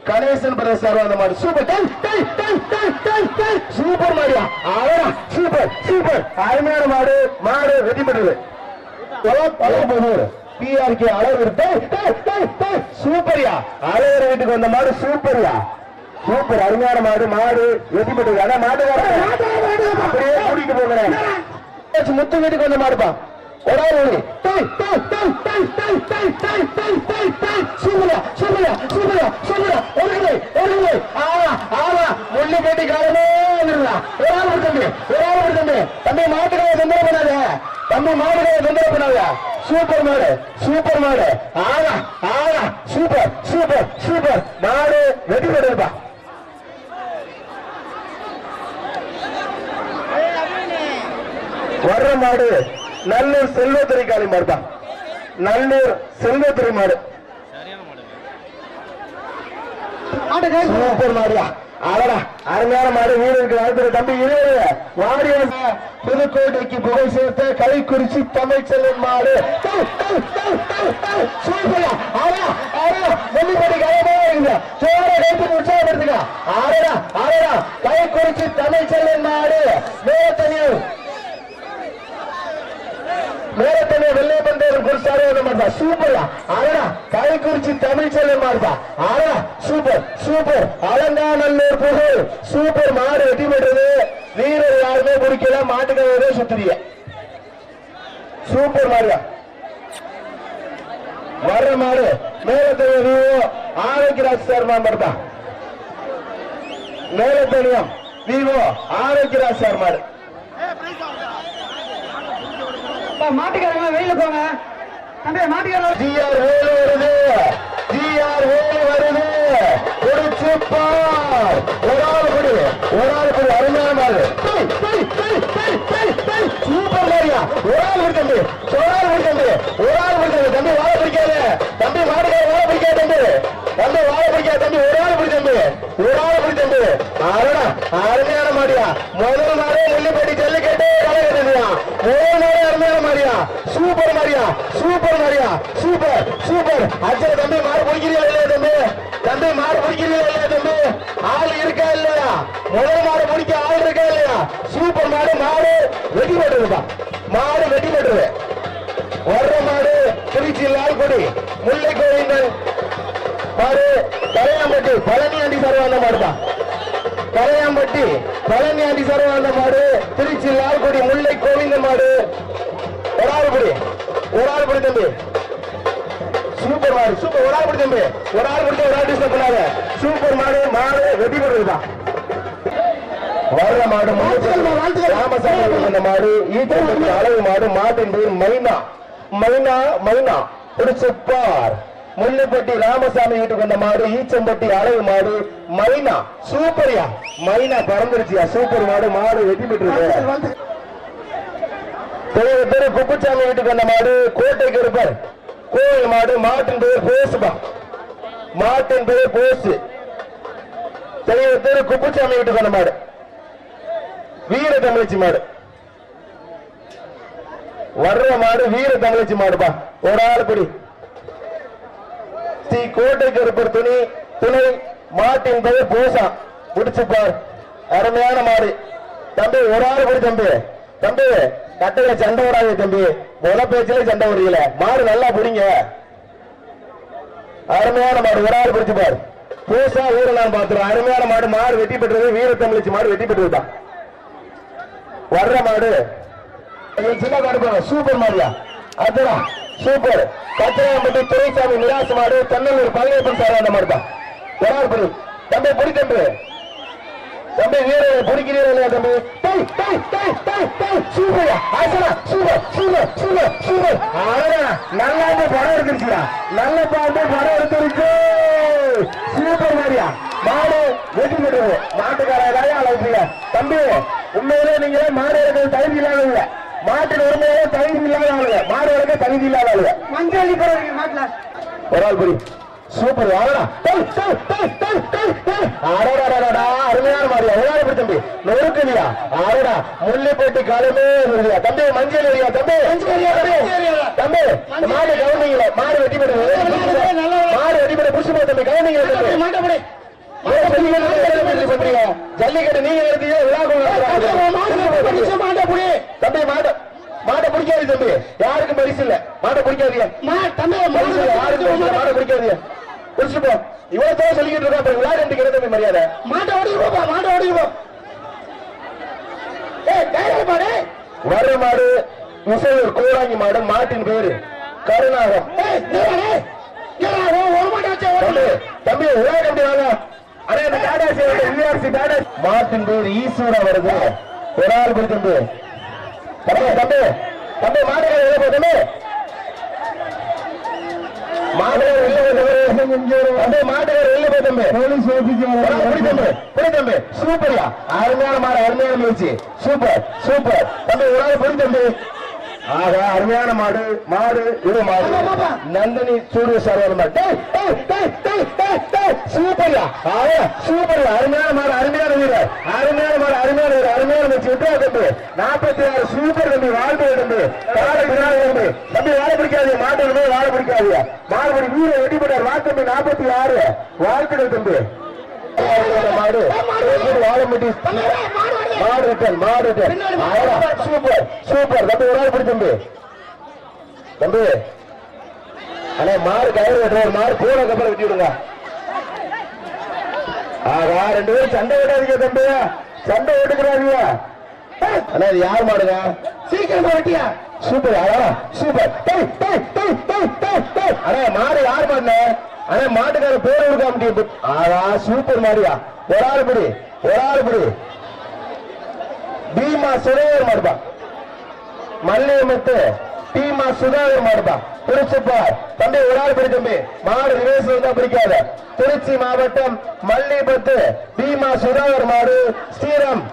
கணேசன் பிரதேச அந்த மாடு super super மாடியா அவரா சூப்பர் சூப்பர் அருமையான மாடு மாடு வெற்றி பெற்றது பிஆர்கே அழகு சூப்பர்யா அழகர் வீட்டுக்கு வந்த மாடு சூப்பர்யா சூப்பர் அருமையான மாடு மாடு வெற்றி பெற்றது அதான் மாட்டுக்கார அப்படியே கூட்டிட்டு போகிறேன் முத்து வீட்டுக்கு வந்த மாடுப்பா ஒரு தம்பி மாட்டுக்காக தொந்தரவு பண்ணாத தம்பி மாட்டுக்காக தொந்தரவு பண்ணாத சூப்பர் மாடு சூப்பர் மாடு ஆனா ஆனா சூப்பர் சூப்பர் சூப்பர் மாடு வெற்றி பெறுப்பா வர்ற மாடு நல்லூர் செல்வத்துறை காளி மாடுதான் நல்லூர் செல்வத்துறை மாடு சூப்பர் மாடியா அடடா அருமையான மாடு வீரருக்கு வாழ்த்துற தம்பி இருவரு வாடிய புதுக்கோட்டைக்கு புகழ் சேர்த்த கலைக்குறிச்சி தமிழ் செல்வன் மாடு சூப்பர்யா ஆடா ஆடா வெள்ளிப்படி கலைமா இருக்குங்க சோழ கைத்து உற்சாகப்படுத்துங்க ஆடடா ஆடடா கலைக்குறிச்சி தமிழ் செல்வன் மாடு மேலத்தனியும் மேலத்தனை வெள்ளை பந்தயம் குறிச்சாரு மாட்டா சூப்பர்யா ஆனா கலைக்குறிச்சி தமிழ் செல்வன் மாடுதா ஆனா சூப்பர் சூப்பர் அலங்காநல்லூர் புகழ் சூப்பர் மாடு வெற்றி பெற்றது வீரர் யாருமே முடிக்கல மாட்டுக்காகவே சுத்துறிய சூப்பர் மாடுயா வர்ற மாடு மேலத்தனை விவோ ஆரோக்கியராஜ் சார் மாடுதா மேலத்தனியம் விவோ ஆரோக்கியராஜ் சார் மாடு மாட்டுக்காரங்க வெயில போங்க மாட்டுக்காரங்க ஜிஆர் வேலு வருது ஜிஆர் வேலு வருது பார் ஒரு ஆள் படி அருமையான மாடு சூப்பர் மாரியா ஒரு ஆள் விடுத்தம்பி ஒரு ஆள் விடுத்தம்பி தம்பி வாழ பிடிக்காது தம்பி மாடுகார வாழ பிடிக்காது தம்பி வாழ பிடிக்காது தம்பி ஒரு ஆள் பிடித்தம்பி அருடா அருமையான மாடியா முதல் மாடு நெல்லிப்பட்டி ஜல்லிக்கட்டு கலையா முதல் மாடு அருமையான மாடியா சூப்பர் மாடியா சூப்பர் சூப்பர் அச்சர தம்பி மாடு பிடிக்கிறீங்களா இல்லையா தம்பி மாடு பிடிக்கிறீங்களா இல்லையா தம்பி ஆள் இருக்கா இல்லையா முதல் மாடு பிடிக்க ஆள் இருக்கா இல்லையா சூப்பர் மாடு வெட்டி போட்டுருப்பா மாடு வெட்டி போட்டுரு வர்ற மாடு திருச்சி லால்குடி முல்லை கோவிந்தன் மாடு கரையாம்பட்டி பழனி ஆண்டி சர்வாந்த மாடுதான் கரையாம்பட்டி பழனி ஆண்டி சர்வாந்த மாடு திருச்சி லால்குடி முல்லை கோவிந்தன் மாடு ஒரு ஆள் படி தம்பி சூப்பர் மாடு சூப்பர் ஒரு ஆள் படி தம்பி ஒரு ஆள் டிஸ்டர்ப் பண்ணாத சூப்பர் மாடு வெட்டி போட்டுருப்பா வர்ற மாடு ராமசாமி மாடு ஈட்டப்பட்டி அழகு மாடு மாட்டின் பேர் மைனா பிடிச்சுப்பார் முல்லைப்பட்டி ராமசாமி வீட்டுக்கு வந்த மாடு ஈச்சம்பட்டி அழகு மாடு மைனா சூப்பர்யா மைனா பறந்துருச்சியா சூப்பர் மாடு வெட்டி பெற்று பேரு குப்புச்சாமி வீட்டுக்கு வந்த மாடு கோட்டை கருப்பர் கோயில் மாடு மாட்டின் பேர் போசுபா மாட்டின் பேர் போசு பேரு குப்புச்சாமி வீட்டுக்கு வந்த மாடு வீர தமிழச்சி மாடு வர்ற மாடு வீர தமிழச்சி மாடுப்பா ஒரு ஆள் படி ஸ்ரீ கோட்டை கருப்பர் துணை மாட்டின் பெயர் போசா முடிச்சுப்பார் அருமையான மாடு தம்பி ஒரு ஆள் படி தம்பி கட்டையில சண்டை விடாது தம்பி முத பேச்சிலே சண்டை விடுறீங்கள மாடு நல்லா பிடிங்க அருமையான மாடு ஒரு ஆள் பிடிச்சுப்பார் போசா ஊரை நான் பாத்துறேன் அருமையான மாடு வெட்டி பெற்றது வீர தமிழச்சி மாடு வெட்டி பெற்றுதான் வர்ற மாடு சின்ன மாடு சூப்பர் மாடியா அதுதான் சூப்பர் கச்சராம்பட்டி துரைசாமி நிராசு மாடு தென்னலூர் பழனியப்பன் சார் அந்த மாடு தான் ஒரு ஆள் படி தம்பி பிடி தம்பி வீர பிடிக்கிறீங்க இல்லையா தம்பி சூப்பர் சூப்பர் நல்லா படம் எடுத்துருச்சுடா நல்ல பாட்டு படம் எடுத்துருக்கு சூப்பர் மாடியா மாடு வெட்டி போடுவது மாட்டுக்காரே அளவுக்கு தம்பி உண்மையிலே நீங்க மாடு எடுக்கிறது தகுதி இல்லாதவங்க மாட்டின் உண்மையிலே தகுதி இல்லாதவங்க மாடு எடுக்க தகுதி இல்லாதவங்க மஞ்சள் மாட்டுல ஒரு ஆள் புரி சூப்பர் அருமையான அருமையான மாடியா ஒரு ஆள் தம்பி நொறுக்குதியா ஆடா முள்ளிப்பட்டி காலமே வருதியா தம்பி மஞ்சள் ஏரியா தம்பி தம்பி மாடு கவுனிங்கள மாடு வெட்டி போடுறது மாடு வெட்டி போட புடிச்சு போ தம்பி கவுனிங்கள பண்றீங்க ஜல்லிக்கட்டு நீங்க எடுத்தீங்க தம்பி மாட்டை பிடிக்காது தம்பி யாருக்கும் பரிசு இல்ல மாட்டை பிடிக்காதீங்க மாடை பிடிக்காதீங்க பிடிச்சிட்டு போ இவ்வளவு சொல்லிக்கிட்டு இருக்கா விளையாட்டு கிடையாது தம்பி மரியாதை மாட்டை ஓடிப்போ மாட்டை ஓடிப்போ வர மாடு விசையூர் கோடாங்கி மாடு மாட்டின் பேரு கருணாகம் தம்பி விளையாட்டு வாங்க மாட்டின் பேர் ஈஸ்வரா வருது ஒரு ஆள் தம்பி தம்பி தம்பி தம்பி மாடுகள் தம்பி மாடுகள் தம்பி சூப்பர்யா அருமையான மாடு அருமையான முயற்சி சூப்பர் சூப்பர் தம்பி ஒரு ஆள் புரி தம்பி ஆகா அருமையான மாடு மாடு இது மாடு நந்தினி சூரிய சார் சூப்பர்யா சூப்பர்யா அருமையான மாடு அருமையான வீரர் அருமையான மாடு அருமையான வீரர் அருமையான முயற்சி விட்டு தம்பி 46 சூப்பர் தம்பி வாழ்க்கை தம்பி தம்பி தம்பி வாழ பிடிக்காது மாட்டு வாழ பிடிக்காது மாடுபடி வீரர் வெட்டி போட்டார் வா தம்பி 46 வாழ்க்கை தம்பி மாடு வாழமுட்டி மாடு மாடு சூப்பர் சூப்பர் தம்பி ஒரு ஆள் பிடி தம்பி தம்பி அண்ணே மாடு கயிறு வெட்டுற மாடு போனதுக்கு அப்புறம் வெட்டி விடுங்க ஆகா 2 பேரும் சண்டை ஓட்டாதீங்க தம்பி சண்டை ஓட்டுக்கிறாதீங்க அண்ணா இது யார் மாடுங்க சீக்கிரமா வெட்டியா சூப்பர் அண்ணா சூப்பர் அண்ணா மாடு யார் மாடுன அண்ணா மாட்டுக்கார பேர் கொடுக்க ஆகா சூப்பர் மாடியா ஒரு ஆள் பிடி பீமா சுதாகர் மாடுபா மல்லியமுத்து பீமா சுதாகர் மாடுபா திருச்சிப்பா தம்பி ஒரு ஆள் பிடி தம்பி மாடு ரிவேஸ் வந்தா பிடிக்காத திருச்சி மாவட்டம் மல்லிபத்து பீமா சுதாகர் மாடு ஸ்ரீராம்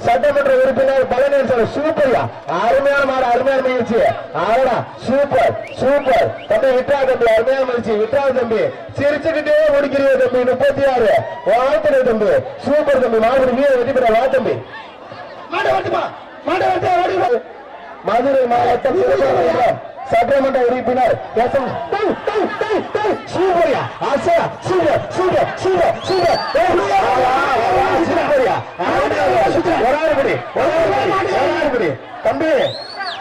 சட்டமன்ற உறுப்பினர் பழனிசாமி சூப்பர்யா அருமையான மாடு அருமையான முயற்சி ஆடா சூப்பர் சூப்பர் தம்பி விட்டா தம்பி அருமையான முயற்சி விட்டா தம்பி சிரிச்சுக்கிட்டே முடிக்கிறீங்க தம்பி 36 வாழ்த்துறை தம்பி சூப்பர் தம்பி மாடு வீர வெற்றி பெற வா தம்பி மதுரை மாவட்டம் சட்டமன்ற உறுப்பினர் சூப்பர்யா ஆசா சூப்பர் சூப்பர் சூப்பர் சூப்பர் தம்பி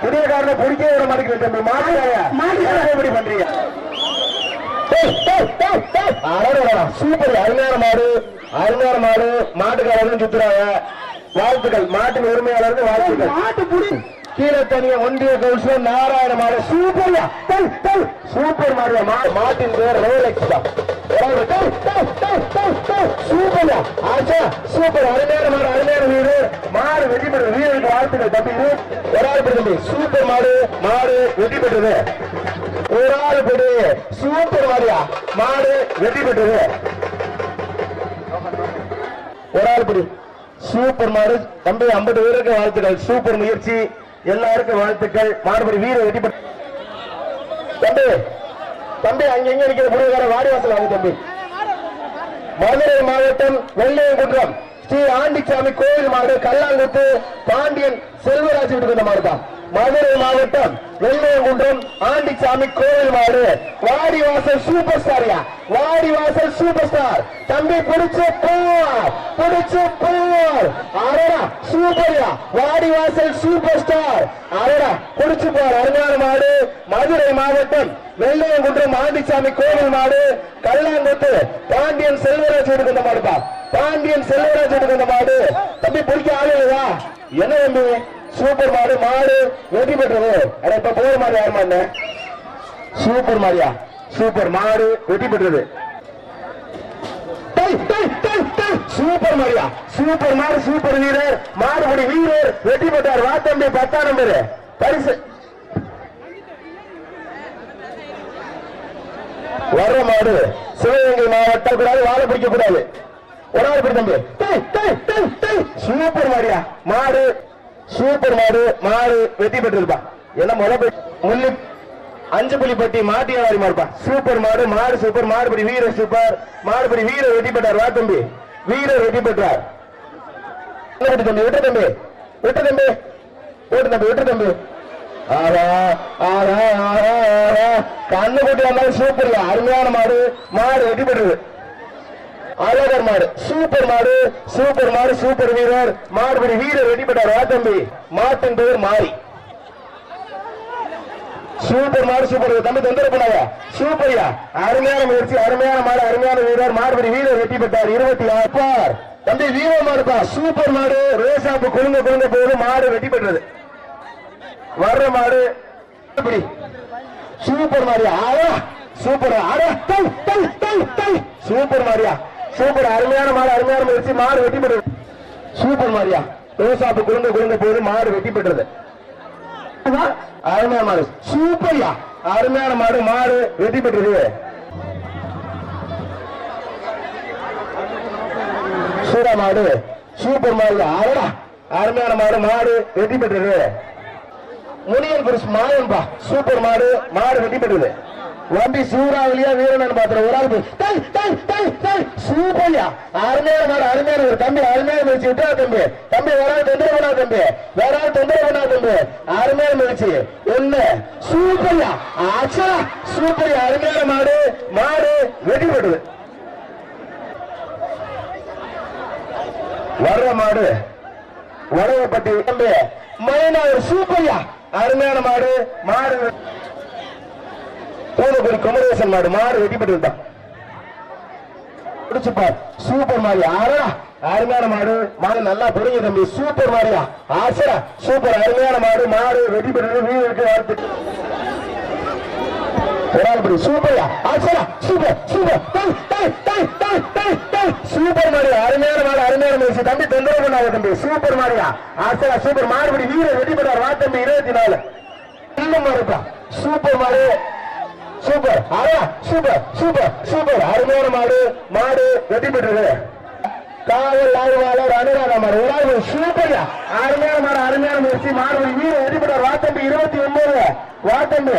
புதியக்காரனை பிடிக்க விட மாட்டேங்குது தம்பி மாட்டுக்கார எப்படி பண்றீங்க சூப்பர் அருமையான மாடு மாட்டுக்காரர்கள் சுத்துறாங்க வாழ்த்துக்கள் மாட்டின் உரிமையாளருக்கு வாழ்த்துக்கள் மாட்டு புடி கீழே தனிய ஒன்றிய கவுன்சிலர் நாராயண மாடு சூப்பர்யா சூப்பர் மாடு மாட்டின் பேர் ரோலெக்ஸ் தான் சூப்பர்யா ஆச்சா சூப்பர் அருமையான மாடு அருமையான வீடு மாடு வெற்றி பெற்ற வீரருக்கு வாழ்த்துக்கள் தம்பி ஒரு ஆள் தம்பி சூப்பர் மாடு வெற்றி பெற்றது ஒரு ஆள் படி சூப்பர் மாடியா மாடு வெற்றி பெற்றது ஒரு ஆள் படி சூப்பர் மாடு தம்பி 50 பேருக்கு வாழ்த்துக்கள் சூப்பர் முயற்சி எல்லாருக்கும் வாழ்த்துக்கள் மாடுபடி வீர வெற்றி தம்பி தம்பி அங்க இருக்கிற முடிவுகார வாடிவாசல் வாங்க தம்பி மதுரை மாவட்டம் வெள்ளையங்குன்றம் ஸ்ரீ ஆண்டிச்சாமி கோயில் மாடு கல்லாங்குத்து பாண்டியன் செல்வராஜ் விட்டு மாடுதான் மதுரை மாவட்டம் வெள்ளையங்குன்றம் ஆண்டிச்சாமி கோயில் மாடு வாடிவாசல் சூப்பர் ஸ்டார்யா வாடிவாசல் சூப்பர் ஸ்டார் தம்பி பிடிச்சு போர் அரடா சூப்பர்யா வாடிவாசல் சூப்பர் ஸ்டார் அரடா பிடிச்சு போர் அருமையான மாடு மதுரை மாவட்டம் வெள்ளையங்குன்றம் ஆண்டிச்சாமி கோயில் மாடு கல்லாங்குத்து பாண்டியன் செல்வராஜ் எடுக்கிற மாடுப்பா பாண்டியன் செல்வராஜ் எடுக்கிற மாடு தம்பி பிடிக்க ஆளுதா என்ன தம்பி சூப்பர் மாடு வெற்றி பெற்றது இப்ப போர் மாடு யார் மாடு சூப்பர் மாடியா சூப்பர் மாடு வெற்றி பெற்றது சூப்பர் மாடியா சூப்பர் மாடு சூப்பர் வீரர் மாடுபடி வீரர் வெற்றி பெற்றார் வா தம்பி 10ஆம் நம்பர் பரிசு வர்ற மாடு சிவகங்கை மாவட்டம் கூடாது வாழ பிடிக்க கூடாது ஒரு ஆள் பிடி தம்பி சூப்பர் மாடியா மாடு சூப்பர் மாடு வெற்றி பெற்றிருப்பா என்ன முள்ளி 5 புலிப்பட்டி மாட்டியாரி மாடுப்பா சூப்பர் மாடு சூப்பர் மாடுபடி வீரர் சூப்பர் மாடுபடி வீரர் வெற்றி பெற்றார் வா தம்பி வீரர் வெற்றி பெற்றார் தம்பி விட்டு தம்பி விட்டு தம்பி ஓட்டு தம்பி விட்டு தம்பி கண்ணு போட்டு வந்தாலும் சூப்பர் அருமையான மாடு மாடு வெட்டி பெற்றது அழகர் மாடு சூப்பர் மாடு சூப்பர் மாடு சூப்பர் வீரர் மாடுபடி வீரர் வெட்டி பெற்றார் வா தம்பி மாட்டின் பேர் மாறி சூப்பர் மாடு சூப்பர் தம்பி தொந்தரவு பண்ணாங்க சூப்பர்யா அருமையான முயற்சி அருமையான மாடு அருமையான வீரர் மாடுபடி வீரர் வெட்டி பெற்றார் 26 தம்பி வீரர் மாடுப்பா சூப்பர் மாடு ரோசாப்பு குழுங்க குழுங்க போது மாடு வெட்டி பெற்றது வர்ற மாடு சூப்பர் மாரியா சூப்பர் சூப்பர் மாரியா சூப்பர் அருமையான மாடு அருமையான முயற்சி மாடு வெட்டி பெற்றது சூப்பர் மாரியா ரோசாப்பு குழுங்க குழுங்க போது மாடு வெட்டி பெற்றது அருமையான மாடு சூப்பர்யா அருமையான மாடு மாடு வெட்டி பெற்றது சூடா மாடு சூப்பர் மாடு அருமையான மாடு மாடு வெட்டி பெற்றது முனியன் புருஷ் மாயன்பா சூப்பர் மாடு மாடு வெட்டி பெற்றது வண்டி சூறாவளியா வீரன் பாத்திரம் ஒரு ஆள் சூப்பர்யா அருமையான மாடு அருமையான ஒரு தம்பி அருமையான முயற்சி விட்டா தம்பி தம்பி வேற தொந்தரவு பண்ணா தம்பி வேற தொந்தரவு பண்ணா தம்பி அருமையான முயற்சி என்ன சூப்பர்யா ஆச்சா சூப்பர்யா அருமையான மாடு மாடு வெட்டி பெற்றது வர்ற மாடு வடவப்பட்டி தம்பி மைனார் சூப்பர்யா அருமையான மாடு மாடு பூனகுடி குமரேசன் மாடு மாடு வெட்டி பெற்று பிடிச்சுப்பார் சூப்பர் மாரியா அருமையான மாடு மாடு நல்லா புரிஞ்சு தம்பி சூப்பர் மாரியா ஆசரா சூப்பர் அருமையான மாடு மாடு வெட்டி பெற்று வீரருக்கு வாழ்த்து சூப்பர்யா ஆசரா சூப்பர் சூப்பர் சூப்பர் மாரியா அருமையான மாடு அருமையான முயற்சி தம்பி தொந்தரவு பண்ணாத தம்பி சூப்பர் மாரியா ஆசரா சூப்பர் மாடுபடி வீரர் வெட்டி பெற்றார் வா தம்பி 24 இன்னும் மாடுப்பா சூப்பர் மாடு சூப்பர் சூப்பர் சூப்பர் சூப்பர் அருமையான மாடு மாடு வெட்டி பெற்றது காவல் ஆய்வாளர் அனுராதா மாடு ஒரு சூப்பர்யா அருமையான மாடு அருமையான முயற்சி மாடு வீரர் வெட்டி பெற்றார் வா தம்பி 29 வா தம்பி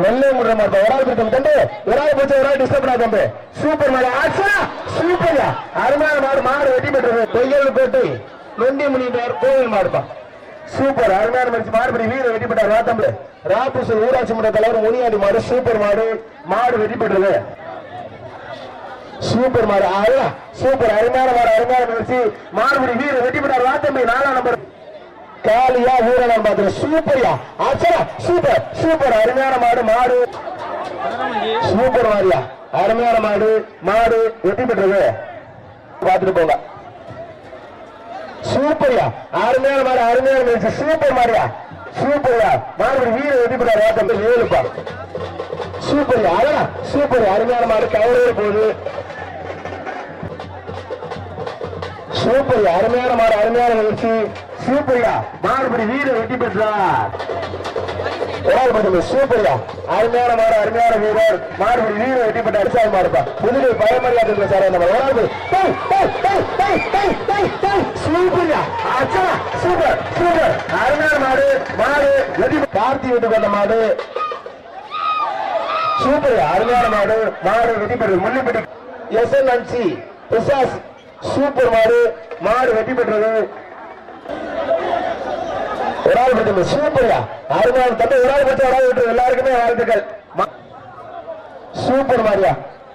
வெள்ளை முடுற மாட்டோம் ஒரு ஆள் பிடிக்கும் தம்பி ஒரு ஆள் போச்சு ஒரு ஆள் டிஸ்டர்ப் பண்ணா தம்பி சூப்பர் மாடு ஆச்சா சூப்பர்யா அருமையான மாடு மாடு வெட்டி பெற்றது பொய்யல் பேட்டை நொண்டி முனிவர் கோவில் மாடுப்பா சூப்பர் அருமையான மனுஷன் மாடுபடி வீரர் வெட்டி பெற்றார் வாத்தம்பு ராபூசூர் ஊராட்சி மன்ற தலைவர் முனியாண்டி மாடு சூப்பர் மாடு மாடு வெட்டி பெற்றது சூப்பர் மாடு சூப்பர் அருமையான மாடு அருமையான முயற்சி மாடுபடி வீரர் வெட்டி பெற்றார் வாத்தம்பி 4ஆம் நம்பர் காலியா வீரன் பாத்திரம் சூப்பர்யா ஆச்சா சூப்பர் சூப்பர் அருமையான மாடு மாடு சூப்பர் மாரியா அருமையான மாடு மாடு வெட்டி பெற்றது பார்த்துட்டு போங்க சூப்பர்யா அருமையான மாடு அருமையான முயற்சி சூப்பர் மாரியா சூப்பர்யா மாடு வீர வெட்டி பெற்றார் வாத்தம்பி 7பா சூப்பர்யா சூப்பர் அருமையான மாடு கவரோடு போகுது சூப்பர்யா அருமையான மாடு அருமையான முயற்சி சூப்பர்யா மாடுபடி வீரர் வெட்டி பெற்றார் சூப்பர்யா அருமையான மாடு அருமையான வீரர் மாடுபடி வீரர் வெட்டி பெற்ற அரிசாய் மாடுப்பா புதுவை பயமரியாதை சார் சூப்பர்யா சூப்பர் சூப்பர் அருமையான மாடு மாடு வெட்டி கார்த்தி வெட்டி பெற்ற மாடு சூப்பர்யா அருமையான மாடு மாடு வெட்டி பெற்றது முள்ளிப்பட்டி SNNC பிசாஸ் சூப்பர் மாடு மாடு வெட்டி பெற்றது ஒரு ஆள் பற்றி சூப்பர்யா அருமையான தம்பி ஒரு ஆள் பற்றி ஒரு ஆள் விட்டு எல்லாருக்குமே வாழ்த்துக்கள் சூப்பர் மாரியா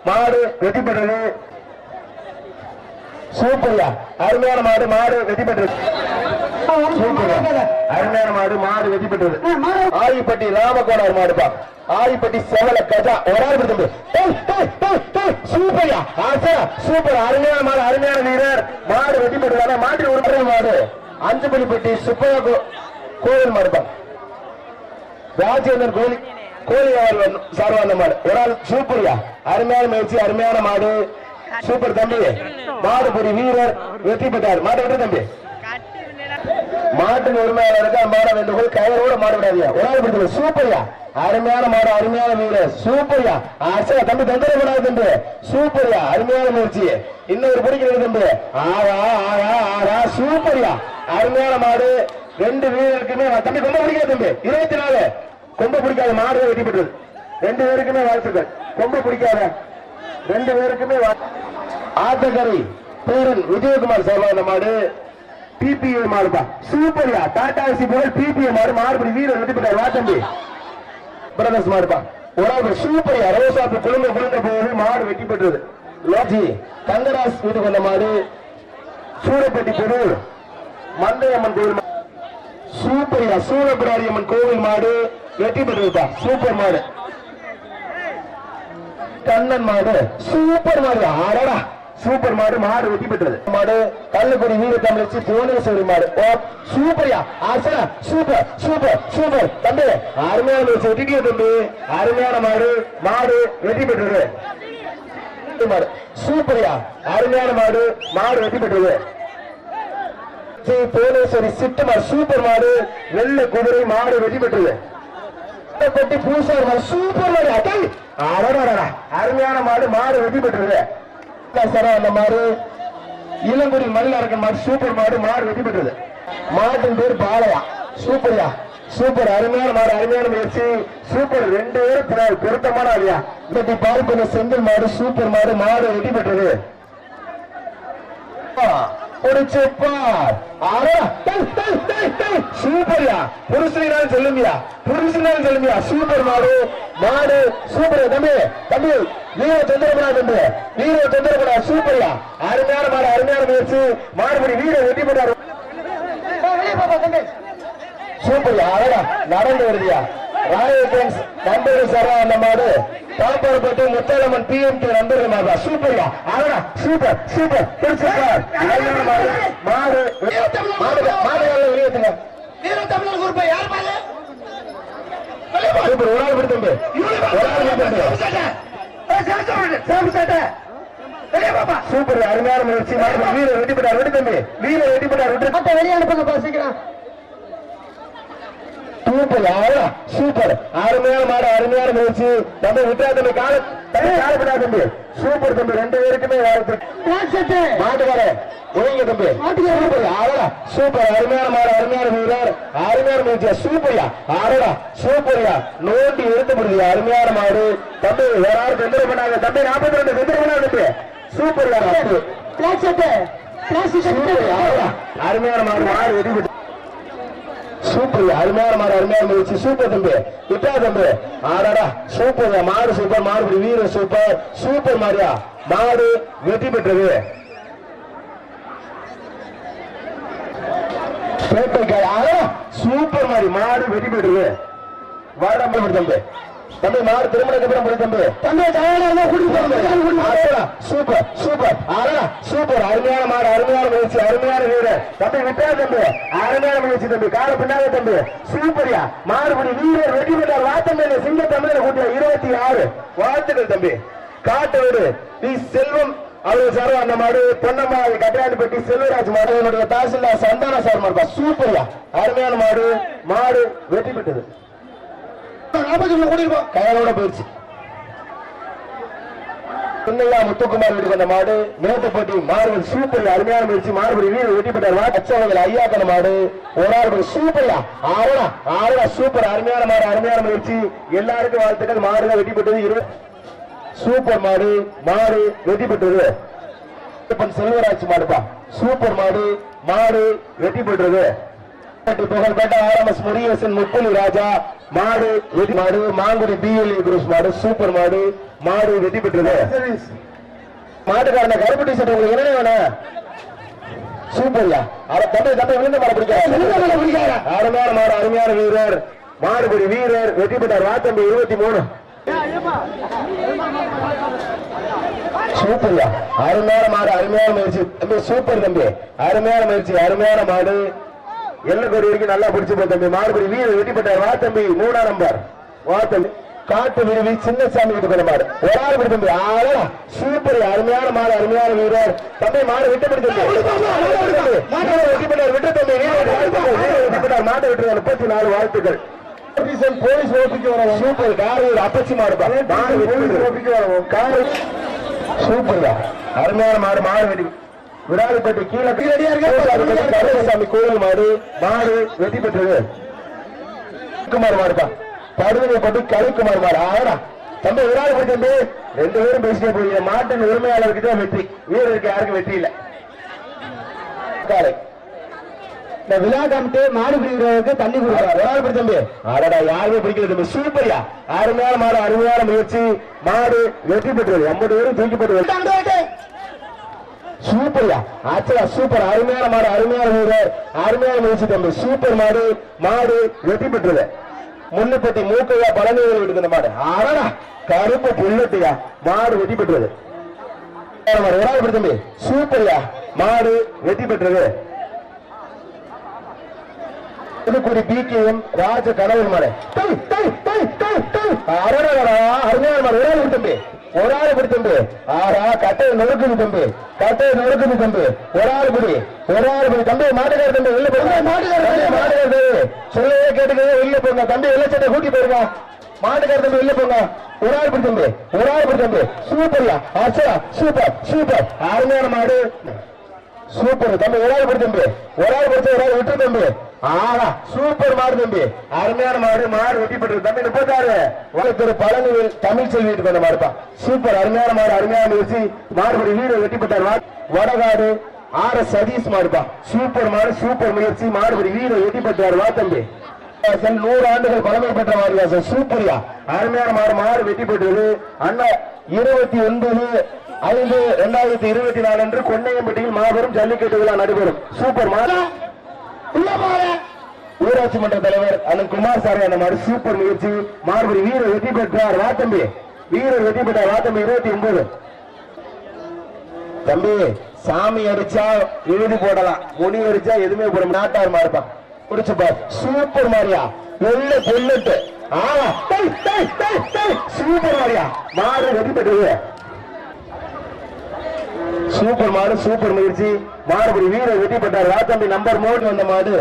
மாடு வெட்டி பெற்றது சூப்பர்யா அருமையான மாடு மாடு வெட்டி பெற்றது அருமையான மாடு மாடு வெட்டி பெற்றது ஆயிப்பட்டி ராமகோடார் மாடுப்பா ஆயிப்பட்டி செவல கஜா ஒரு ஆள் பற்றி சூப்பர்யா சூப்பர் அருமையான மாடு அருமையான வீரர் மாடு வெட்டி பெற்றது மாட்டு உருப்படி மாடு அஞ்சுபலிப்பட்டி சுப்பையா கோவில் மாடுப்பா ராஜேந்திரன் கோழி சார்பான மாடு ஒரு ஆள் சூப்பர்யா அருமையான முயற்சி அருமையான மாடு சூப்பர் தம்பி மாடுபடி வீரர் வெற்றி பெற்றார் மாடு விட்டு தம்பி மாட்டின் உரிமையாளருக்கு மாட வேண்டுகோள் கவரோட மாடுபடாதியா ஒரு ஆள் பிடிச்சது சூப்பர்யா அருமையான மாடு அருமையான வீரர் சூப்பர்யா ஆசா தம்பி தொந்தரவு பண்ணாது தம்பி சூப்பர்யா அருமையான முயற்சி இன்னொரு பிடிக்கிறது தம்பி சூப்பர்யா அருமையான மாடு 2 வீரருக்குமே தம்பி கொம்ப பிடிக்காது தம்பி 24 கொம்ப பிடிக்காத மாடு வெட்டி பெற்றது 2 பேருக்குமே வாழ்த்துக்கள் கொம்ப பிடிக்காத 2 பேருக்குமே ஆத்தக்கரை பேரன் விஜயகுமார் சார்பா அந்த மாடு பிபிஏ மாடுப்பா சூப்பர்யா டாடா ஏசி புகழ் பிபிஏ மாடு மாறுபடி வீரர் வெற்றி பெற்றார் வா தம்பி பிரதர்ஸ் மாடுப்பா ஒரு சூப்பர்யா ரோசாப்பு குழுங்க போது மாடு வெற்றி பெற்றது லோஜி தங்கராஜ் வீட்டுக்கு வந்த மாடு சூரப்பட்டி பொருள் மந்தையம்மன் கோவில் சூப்பர்யா சூரபிராரியம்மன் கோவில் மாடு வெற்றி பெற்றதுப்பா சூப்பர் மாடு கண்ணன் மாடு சூப்பர் மாடு ஆடா சூப்பர் மாடு மாடு வெற்றி பெற்றது மாடு கல்லுக்குடி வீர தமிழச்சி புவனேஸ்வரி மாடு ஓ சூப்பர்யா ஆசனா சூப்பர் சூப்பர் சூப்பர் தம்பி அருமையான வெட்டிட்டிய தம்பி அருமையான மாடு மாடு வெற்றி பெற்றது மாடு சூப்பர்யா அருமையான மாடு மாடு வெற்றி பெற்றது புவனேஸ்வரி சிட்டு மாடு சூப்பர் மாடு வெள்ளை குதிரை மாடு வெற்றி பெற்றது கொட்டி பூசார் மாடு சூப்பர் மாடு அட்டை அருமையான மாடு மாடு வெற்றி பெற்றது அந்த மாடு இளங்குடி மயிலாரக்கன் மாடு சூப்பர் மாடு மாடு வெற்றி பெற்றது மாட்டின் பேர் பாலையா சூப்பர்யா சூப்பர் அருமையான மாடு அருமையான முயற்சி சூப்பர் 2 பேரும் பொருத்தமான ஆளியா இன்னைக்கு பார்ப்பன செந்தில் மாடு சூப்பர் மாடு மாடு வெற்றி பெற்றது சூப்பர்யா புருஷனாலும் சொல்லுமியா சூப்பர் மாடு மாடு சூப்பர் தம்பி தம்பி வீர தொந்தரப்படா தம்பி வீர தொந்தரப்படா சூப்பர்யா அருமையான மாடு அருமையான முயற்சி மாடுபடி வீர வெற்றி பெற்றார் சூப்பர்யா அழகா நடந்து வருதியா ராயல் நண்பர்கள் சாரா அந்த மாடு பாப்பாரப்பட்டு முத்தாலம்மன் பிஎம்டி நண்பர்கள் மாடு சூப்பர்யா அழகா சூப்பர் சூப்பர் மாடு மாடு வெளியேற்றுங்க சூப்பர் ஒரு ஆள் தம்பி சூப்பர் அருமையான முயற்சி வீர வெட்டி போட்டார் வெட்டி தம்பி வீர வெட்டி போட்டார் வெளியே அனுப்புங்க சீக்கிரம் சூப்பர் அருமையான மாடு அருமையான முயற்சி நம்ம விட்டா தம்பி காலப்படா தம்பி சூப்பர் தம்பி 2 பேருக்குமே வாழ்த்து மாட்டுக்கார ஒழுங்க தம்பி சூப்பர் அருமையான மாடு அருமையான வீரர் அருமையான முயற்சியா சூப்பர்யா ஆடா சூப்பர்யா நோண்டி எடுத்து முடியுது அருமையான மாடு தம்பி யாராவது தொந்தரவு பண்ணாங்க தம்பி 42 தொந்தரவு பண்ணாங்க தம்பி சூப்பர்யா அருமையான மாடு மாடு வெட்டி சூப்பர் அருமையான மாடு அருமையான முயற்சி சூப்பர் தம்பி விட்டா தம்பி ஆடாடா சூப்பர் மாடு சூப்பர் மாடு வீர சூப்பர் சூப்பர் மாடியா மாடு வெற்றி பெற்றது சூப்பர் மாடி மாடு வெற்றி பெற்றது வாடம்பி தம்பி தம்பி மாடு திருமணம் போய் தம்பி சூப்பர் சூப்பர் சூப்பர் அருமையான மாடு அருமையான முயற்சி அருமையான வீரர் தம்பி விட்டா தம்பி அருமையான முயற்சி தம்பி கால பின்னாக தம்பி சூப்பர்யா மாறுபடி வீரர் வெற்றி பெற்றார் வாத்தம்பி சிங்க தமிழர் கூட்டிய 26 வாழ்த்துக்கள் தம்பி காட்டோடு வி செல்வம் அவர்கள் சார் அந்த மாடு பொன்னம்மா கட்டையாண்டிப்பட்டி செல்வராஜ் மாடு என்னுடைய தாசில்தார் சந்தான சார் மாடுப்பா சூப்பர்யா அருமையான மாடு மாடு வெற்றி பெற்றது கையோட போயிடுச்சு முத்துக்குமார் வீட்டுக்கு வந்த மாடு மேட்டுப்பட்டி மாறுபடி சூப்பர் அருமையான முயற்சி மாறுபடி வீடு வெட்டி பெற்றார் அச்சவங்கள் ஐயாக்கன மாடு ஒரு ஆள் சூப்பர்யா ஆறா சூப்பர் அருமையான மாடு அருமையான முயற்சி எல்லாருக்கும் வாழ்த்துக்கள் மாடுகள் வெட்டி பெற்றது சூப்பர் மாடு மாடு வெட்டி பெற்றது செல்வராஜ் மாடுப்பா சூப்பர் மாடு மாடு வெட்டி பெற்றது புகழ்பெற்ற ஆர்எம்எஸ் முருகேசன் முப்புலி ராஜா மாடு வெற்றி மாடு மாங்குடி பிஎல்ஏ குரூஸ் மாடு சூப்பர் மாடு மாடு வெற்றி பெற்றது மாட்டுக்காரன கருப்பு டி-ஷர்ட் உங்களுக்கு என்ன வேணும் சூப்பர்யா தம்பி தம்பி விழுந்த மாடு பிடிக்காது அருமையான மாடு அருமையான வீரர் மாடுபடி வீரர் வெற்றி பெற்றார் வாத்தம்பி 23 சூப்பர்யா அருமையான மாடு அருமையான முயற்சி தம்பி சூப்பர் தம்பி அருமையான முயற்சி அருமையான மாடு எல்லக்கோடி வரைக்கும் நல்லா பிடிச்சு போ தம்பி மாடுபடி வீரர் வெட்டி பெற்றார் வா தம்பி 3ஆம் நம்பர் வா தம்பி காட்டு விருவி சின்னசாமி கிட்ட போன மாடு ஒரு ஆள் விட்டு தம்பி ஆளா சூப்பர் அருமையான மாடு அருமையான வீரர் தம்பி மாடு விட்டு வெட்டி பெற்றார் விட்டு தம்பி வெட்டி பெற்றார் மாட்டை விட்டு 34 வாழ்த்துக்கள் போலீஸ் ஓபிக்கு வர சூப்பர் கார் அப்பச்சி மாடுப்பா போலீஸ் ஓபிக்கு வர கார் சூப்பர்யா அருமையான மாடு மாடு வெட்டி விராலிப்பட்டி கீழே கோயில் மாடு மாடு வெற்றி பெற்றது குமார் மாடுப்பா படுதலைப்பட்டி கலைக்குமார் மாடு ஆனா தம்பி விராலிப்பட்டி தம்பி 2 பேரும் பேசிட்டே போய் மாட்டின் உரிமையாளர்கிட்ட வெற்றி வீரருக்கு யாருக்கும் வெற்றி இல்லை காலை. இந்த விழா கமிட்டி மாடு பிடிக்கிறவருக்கு தண்ணி கொடுக்குறாரு தம்பி. அடடா யாருமே பிடிக்கல தம்பி. சூப்பரியா, அருமையான மாடு, அருமையான முயற்சி. மாடு வெற்றி பெற்றது. 50 பேரும் தூக்கி போட்டு சூப்பரியா, ஆச்சா சூப்பர். அருமையான மாடு, அருமையான வீரர், அருமையான முயற்சி தம்பி. சூப்பர் மாடு, மாடு வெற்றி பெற்றது. முன்னுப்பட்டி மூக்கையா பழனி வீட்டுக்கு இந்த மாடு. அடடா கருப்பு புல்லட்டியா, மாடு வெற்றி பெற்றது. தம்பி சூப்பரியா, மாடு வெற்றி பெற்றது. புதுக்குடி பிகேஎம் ராஜ கனவு மாடு. அருமையான மாடு. ஒரு ஆள் பிடி தம்பி. ஆறா கட்டையை நொறுக்குது தம்பி, கட்டையை நொறுக்குது தம்பி. ஒரு ஆள் பிடி தம்பி. மாட்டுக்கார தம்பி வெளில போங்க. மாட்டுக்கார சொல்லவே கேட்டுக்கவே வெளில போங்க தம்பி. வெள்ளச்சட்டை கூட்டி போயிருங்க. மாட்டுக்கார தம்பி வெளில போங்க. ஒரு ஆள் பிடி தம்பி, ஒரு ஆள் பிடி தம்பி. சூப்பர்யா, ஆச்சா சூப்பர் சூப்பர். அருமையான மாடு, சூப்பர் தம்பி. ஒரு ஆள் பிடி தம்பி, ஒரு ஆள் பிடிச்ச ஒரு ஆள் விட்டு தம்பி. ஆஹா சூப்பர் மாடு தம்பி, அருமையான மாடு, மாடு வெட்டி பெற்றது தம்பி. 36 வளர்த்து பழனியில் தமிழ் செல்விட்டு கொண்ட மாடுப்பா. சூப்பர் அருமையான மாடு, அருமையான முயற்சி. மாடுபடி வீடு வெட்டி பெற்றார். வடகாடு RS சதீஷ் மாடுப்பா. சூப்பர் மாடு, சூப்பர் முயற்சி. மாடுபடி வீடு வெட்டி பெற்றார். வா தம்பி. 100 ஆண்டுகள் பழமை பெற்ற மாடு. சூப்பரியா, அருமையான மாடு, மாடு வெட்டி பெற்றது. அண்ணா 29/5/2024 அன்று கொன்னையம்பட்டியில் மாபெரும் ஜல்லிக்கட்டு விழா நடைபெறும். சூப்பர் மாடு. ஊராட்சி மன்ற தலைவர் அண்ணன் குமார் சார் அந்த மாதிரி சூப்பர் முயற்சி. மாறுபடி வீரர் வெற்றி பெற்றார். வாத்தம்பி வீரர் வெற்றி பெற்றார். வாத்தம்பி 29 தம்பி. சாமி அடிச்சா எழுதி போடலாம், முனி அடிச்சா எதுவுமே போட நாட்டார் மாறுப்பான். குடிச்சுப்பா சூப்பர் மாரியா, வெள்ள பொல்லட்டு. சூப்பர் மாரியா, மாடு வெற்றி பெற்றது. சூப்பர் மாடு, சூப்பர் முயற்சி. மாடுபடி வீரர் வெற்றி பெற்றார். ராத்தம்பி நம்பர் 3 வந்த மாடு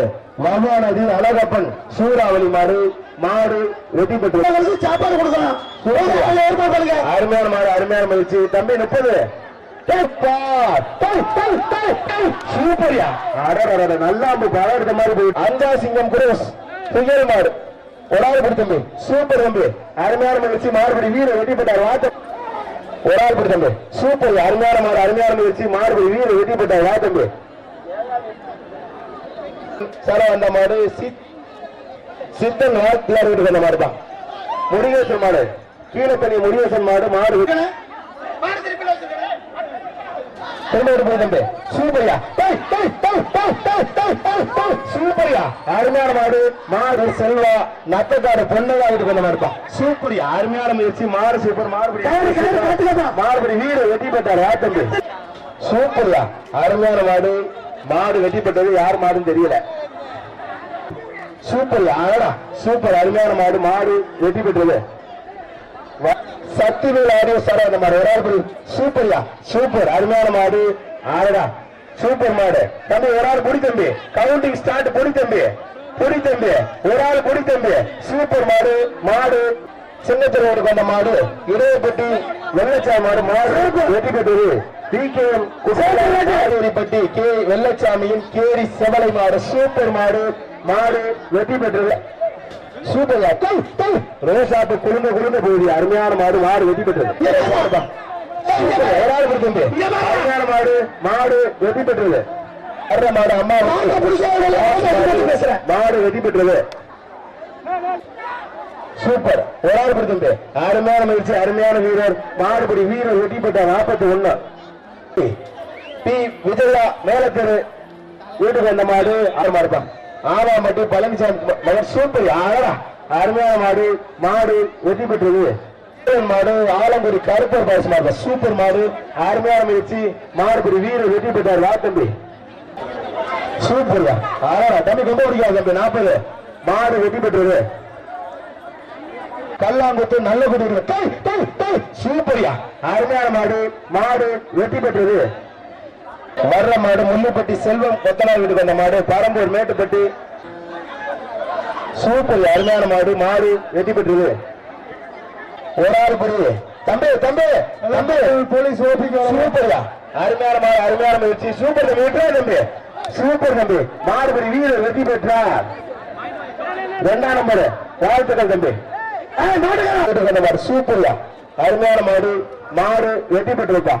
மகாநதி அழகப்பன் சூறாவளி மாடு, மாடு வெற்றி பெற்றது. சாப்பாடு கொடுக்கலாம். அருமையான மாடு, அருமையான முயற்சி தம்பி. 30 சூப்பரியா, நல்லா பழத்த மாதிரி போய். அஞ்சா சிங்கம் குரோஸ் புயல் மாடு. ஒரு ஆள் படி தம்பி. சூப்பர் தம்பி, அருமையான முயற்சி. மாடுபடி வீரர் வெற்றி பெற்றார். வாத்த ஒரு ஆள் படி தம்பி. சூப்பர் அருமையான மாடு, அருமையான முயற்சி. மாடுபடி வீரர் வெற்றி பெற்றார். வா தம்பி. சார வந்த மாடு சித்தன் வாழ்க்கையார் வீட்டுக்கு வந்த மாடுதான். முருகேசன் மாடு, கீழத்தனி முருகேசன் மாடு, மாடு தம்பி. சூப்பரியா, சூப்பரியா, அருமையான மாடு, மாடு செல்வா நத்தக்காடு பொன்னதா வீட்டுக்கு வந்த மாடுதான். சூப்பரியா, அருமையான முயற்சி. மாடு சூப்பர். மாடுபடி வீரர் வெற்றி பெற்றார். வா தம்பி. சூப்பரியா, அருமையான மாடு, மாடு வெற்றி பெற்றது. யார் மாடுன்னு தெரியல. சூப்பர் ஆடா, சூப்பர் அருமையான மாடு, மாடு வெற்றி பெற்றது. சக்திவேல் ஆடியோ சார் அந்த மாடு. ஒரு ஆள் சூப்பரியா, சூப்பர் அருமையான மாடு. ஆடா சூப்பர் மாடு தம்பி. ஒரு ஆள் பொடி தம்பி. Counting start. பொடி தம்பி, பொடி தம்பி. ஒரு ஆள் பொடி தம்பி. சூப்பர் மாடு, மாடு சின்னத்திரோடு கொண்ட மாடு. இடையப்பட்டி வெள்ளச்சாமி மாடு, மாடு வெற்றி பெற்றது. பிகேஎம் குசாரிப்பட்டி கே வெள்ளச்சாமியின் கேரி செவலை மாடு. சூப்பர் மாடு, மாடு வெற்றி பெற்றது. சூப்பரியா, ரோசாப்பு குழுந்து குழுந்து போகுது. அருமையான மாடு, மாடு வெற்றி பெற்றது. அருமையான மாடு, மாடு வெற்றி பெற்றது. மாடு அம்மா மாடு வெற்றி பெற்றது. சூப்பர் ஒரு ஆள் கொடுத்து. அருமையான முயற்சி, அருமையான வீரர். மாடுபடி வீரர் வெற்றி பெற்றார். 41 டி விஜயா மேலத்தெரு வீட்டுக்கு வந்த மாடு. ஆறு மாடுப்பா. ஆவாம்பட்டி பழனிசாமி மகன். சூப்பர் ஆடா, அருமையான மாடு, மாடு வெற்றி பெற்றது. மாடு ஆலங்குடி கருப்பர் பாயச மாடு. சூப்பர் மாடு, அருமையான முயற்சி. மாடுபடி வீரர் வெற்றி பெற்றார். வா தம்பி. சூப்பர் ஆடா தம்பி. கொண்டு பிடிக்காது தம்பி. 40 மாடு வெற்றி பெற்றது. கல்லாங்குத்து நல்ல குடி. சூப்பரியா, அருமையான மாடு, மாடு வெற்றி பெற்றது. வர்ற மாடு முள்ளுப்பட்டி செல்வம் கொத்தனார் வீட்டுக்கு வந்த மாடு. பரம்பூர் மேட்டுப்பட்டி. சூப்பர் அருமையான மாடு, மாடு வெற்றி பெற்றது. ஒரு ஆள் பொருள் தம்பி. தம்பி தம்பி போலீஸ் சூப்பரியா, அருமையான மாடு, அருமையான முயற்சி. சூப்பர் தம்பி. தம்பி சூப்பர் தம்பி. மாடுபடி வீரர் வெற்றி பெற்றார். 2ஆம் நம்பர். வாழ்த்துக்கள் தம்பி. சூப்பரியா, அருமையான மாடு, மாடு வெற்றி பெற்றிருப்பா.